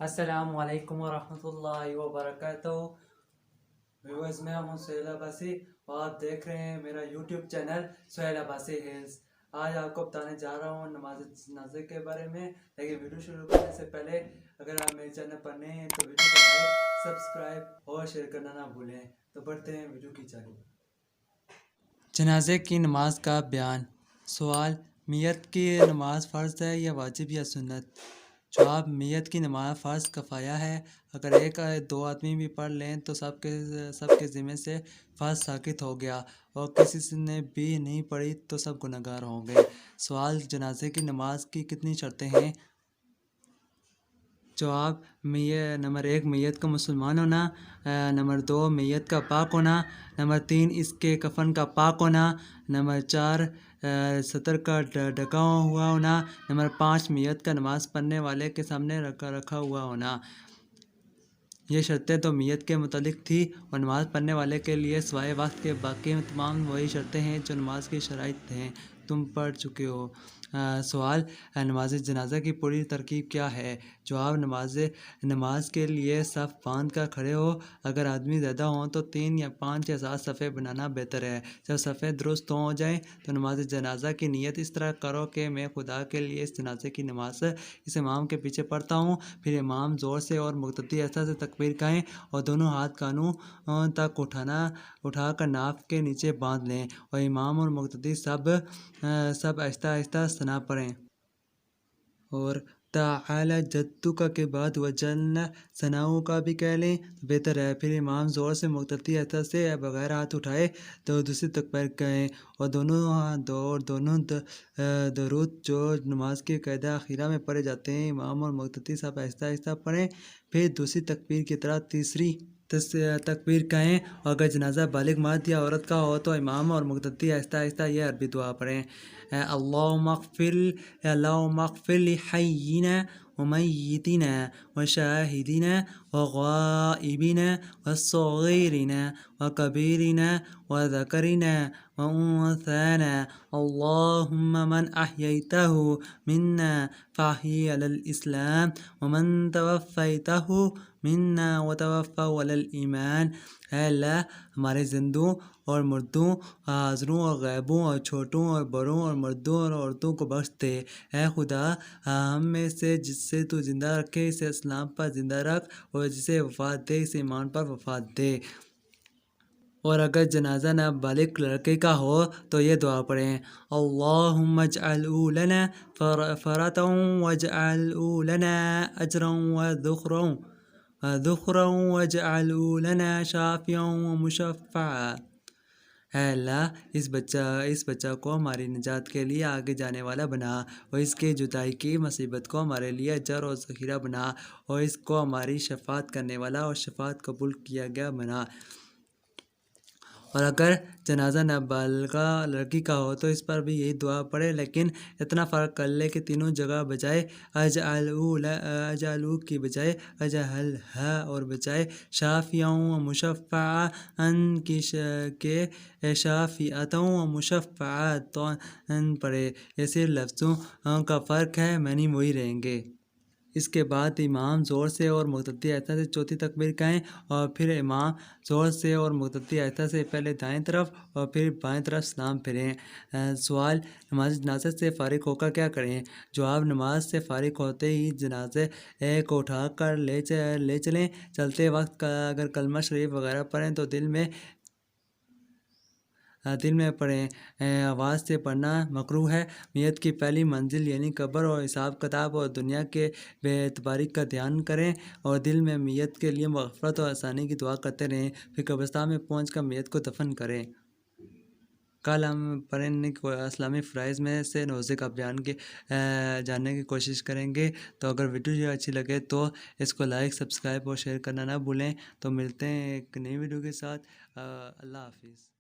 السلام علیکم ورحمۃ اللہ وبرکاتہ۔ ویورز، میں ہوں سہیل عباسی اور آپ دیکھ رہے ہیں میرا YouTube channel Sohail Abbasi Hills. آج آپ کو بتانے جا رہا ہوں نماز جنازے کے بارے میں، لیکن ویڈیو شروع کرنے سے پہلے اگر آپ میرے چینل پر نئے ہیں تو ویڈیو کو لائک، سبسکرائب اور شیئر کرنا نہ بھولیں۔ تو بڑھتے ہیں ویڈیو کی جانب۔ جنازے کی نماز کا بیان۔ سوال: میت کی نماز فرض ہے یا واجب یا سنت؟ جواب: میت کی نماز فرض کفایہ ہے۔ اگر ایک دو آدمی بھی پڑھ لیں تو سب کے ذمے سے فرض ساقط ہو گیا، اور کسی نے بھی نہیں پڑھی تو سب گنہگار ہوں گے۔ سوال: جنازے کی نماز کی کتنی شرطیں ہیں؟ جواب: نمبر 1 میت کا مسلمان ہونا، نمبر 2 میت کا پاک ہونا، نمبر 3 اس کے کفن کا پاک ہونا، نمبر 4 سطر کا ڈھکا ہوا ہونا، نمبر 5 میت کا نماز پڑھنے والے کے سامنے رکھا ہوا ہونا۔ یہ شرطیں تو میت کے متعلق تھی، اور نماز پڑھنے والے کے لیے سوائے وقت کے باقی تمام وہی شرطیں ہیں جو نماز کی شرائط ہیں، تم پڑھ چکے ہو۔ سوال: نماز جنازہ کی پوری ترکیب کیا ہے؟ جواب: نماز کے لیے صف باندھ کر کھڑے ہو۔ اگر آدمی زیادہ ہوں تو 3 یا 5 یا 7 صفیں بنانا بہتر ہے۔ جب صفیں درست ہو جائیں تو نماز جنازہ کی نیت اس طرح کرو کہ میں خدا کے لیے اس جنازے کی نماز اس امام کے پیچھے پڑھتا ہوں۔ پھر امام زور سے اور مقتدی آہستہ سے تکبیر کہیں اور دونوں ہاتھ کانوں تک اٹھا کر ناف کے نیچے باندھ لیں، اور امام اور مقتدی سب آہستہ آہستہ ثنا پڑھیں۔ اور تعالی جدک کے بعد وجل ثناؤک کا بھی کہہ لیں تو بہتر ہے۔ پھر امام زور سے، مقتدی آہستہ سے بغیر ہاتھ اٹھائے تو دوسری تکبیر کہیں، اور دونوں درود جو نماز کے قاعدہ اخیرہ میں پڑھے جاتے ہیں امام اور مقتدی سب آہستہ آہستہ پڑھیں۔ پھر دوسری تکبیر کی طرح تیسری تکبیر کہیں، اور اگر جنازہ بالغ مرد یا عورت کا ہو تو امام اور مقتدی آہستہ آہستہ یہ عربی دعا پڑھیں: اللہم اغفر لحینا ومیتنا وشاہدنا وغائبنا وصغیرنا وکبیرنا وذکرنا وانثانا اللہم من احییتہ منا فاحیہ علی الاسلام ومن توفیتہ منا وتوفہ علی الایمان۔ اے اللہ، ہمارے زندوں اور مردوں، حاضروں اور غائبوں، اور چھوٹوں اور بڑوں، اور مردوں اور عورتوں کو بخش دے۔ اے خدا، ہم میں سے جس سے تو زندہ رکھے اسے اسلام پر زندہ رکھ، اور جسے وفات دے اسے ایمان پر وفات دے۔ اور اگر جنازہ نابالغ لڑکے کا ہو تو یہ دعا پڑھیں: اللہم اجعلہ لنا فرۃ واجعلہ لنا اجرا وذخرا واجعلہ لنا شافعا ومشفعا۔ اے اللہ، اس بچہ کو ہماری نجات کے لیے آگے جانے والا بنا، اور اس کی جدائی کی مصیبت کو ہمارے لیے اجر اور ذخیرہ بنا، اور اس کو ہماری شفاعت کرنے والا اور شفاعت قبول کیا گیا بنا۔ اور اگر جنازہ نابالغہ لڑکی کا ہو تو اس پر بھی یہی دعا پڑھے، لیکن اتنا فرق کر لے کہ تینوں جگہ بجائے اجعلہ کی بجائے اجعلہ اور بجائے شافعا و مشفعا کے شافعۃ و مشفعۃ پڑھے۔ یہ صرف لفظوں کا فرق ہے، معنی وہی رہیں گے۔ اس کے بعد امام زور سے اور مقتدی آہستہ سے چوتھی تکبیر کہیں، اور پھر امام زور سے اور مقتدی آہستہ سے پہلے دائیں طرف اور پھر بائیں طرف سلام پھیریں۔ سوال: نماز جنازہ سے فارغ ہو کر کیا کریں؟ جواب: نماز سے فارغ ہوتے ہی جنازے کو اٹھا کر لے چلیں۔ چلتے وقت اگر کلمہ شریف وغیرہ پڑھیں تو دل میں پڑھیں، آواز سے پڑھنا مکروہ ہے۔ میت کی پہلی منزل یعنی قبر اور حساب کتاب اور دنیا کے بے اعتباری کا دھیان کریں، اور دل میں میت کے لیے مغفرت اور آسانی کی دعا کرتے رہیں۔ پھر قبرستان میں پہنچ کر میت کو دفن کریں۔ کل ہم اسلامی فرائض میں سے روزے کا بیان جاننے کی کوشش کریں گے۔ تو اگر ویڈیو اچھی لگے تو اس کو لائک، سبسکرائب اور شیئر کرنا نہ بھولیں۔ تو ملتے ہیں ایک نئی ویڈیو کے ساتھ۔ اللہ حافظ۔